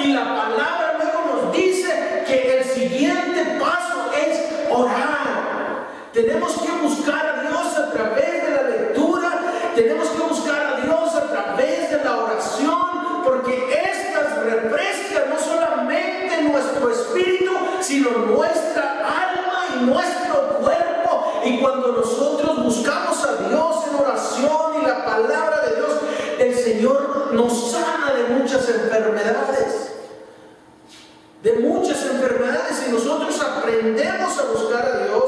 y la palabra luego nos dice que el siguiente paso es orar. Tenemos que buscar a Dios a través de la lectura, tenemos que buscar a Dios a través de la oración, porque estas refrescan no solamente nuestro espíritu, sino nuestra alma y nuestro cuerpo. Y cuando nosotros buscamos a Dios en oración y la palabra de Dios, el Señor nos sana de muchas enfermedades. De muchas enfermedades, y nosotros aprendemos a buscar a Dios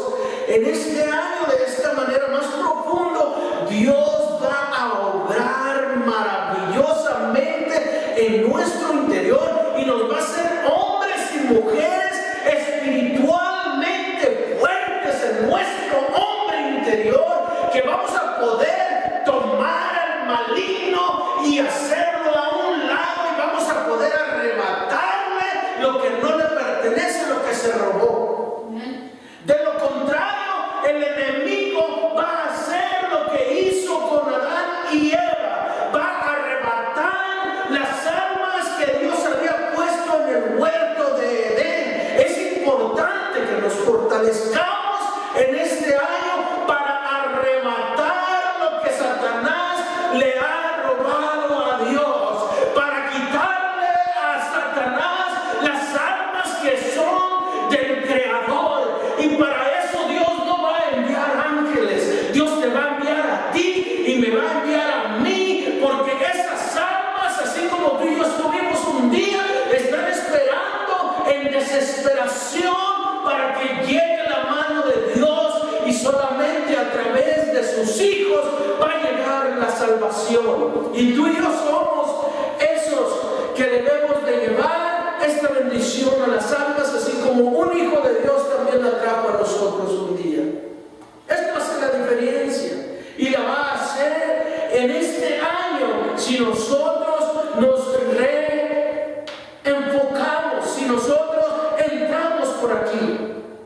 en este año de esta manera más profundo, Dios va a obrar maravillosamente en nuestro interior y nos va a hacer hombres y mujeres espiritualmente fuertes en nuestro hombre interior, que vamos a poder tomar al maligno y hacerlo a un lado, y vamos a poder arrebatarle lo que no le pertenece, lo que se robó. De lo contrario, el enemigo va a hacer lo que hizo con Adán y Eva, va a arrebatar las almas que Dios había puesto en el huerto de Edén. Es importante que nos fortalezcamos en este año para arrebatar lo que Satanás le ha robado a Dios, para quitarle a Satanás las almas que son del Creador. Y para eso Dios no va a enviar ángeles, Dios te va a enviar a ti y me va a enviar a mí, porque esas almas, así como tú y yo estuvimos un día, están esperando en desesperación para que llegue la mano de Dios, y solamente a través de sus hijos va a llegar la salvación. Y tú y yo somos esos que debemos de llevar esta bendición a las almas, así como un hijo de Dios también la trajo a nosotros un día. Esto hace la diferencia, y la va a hacer en este año si nosotros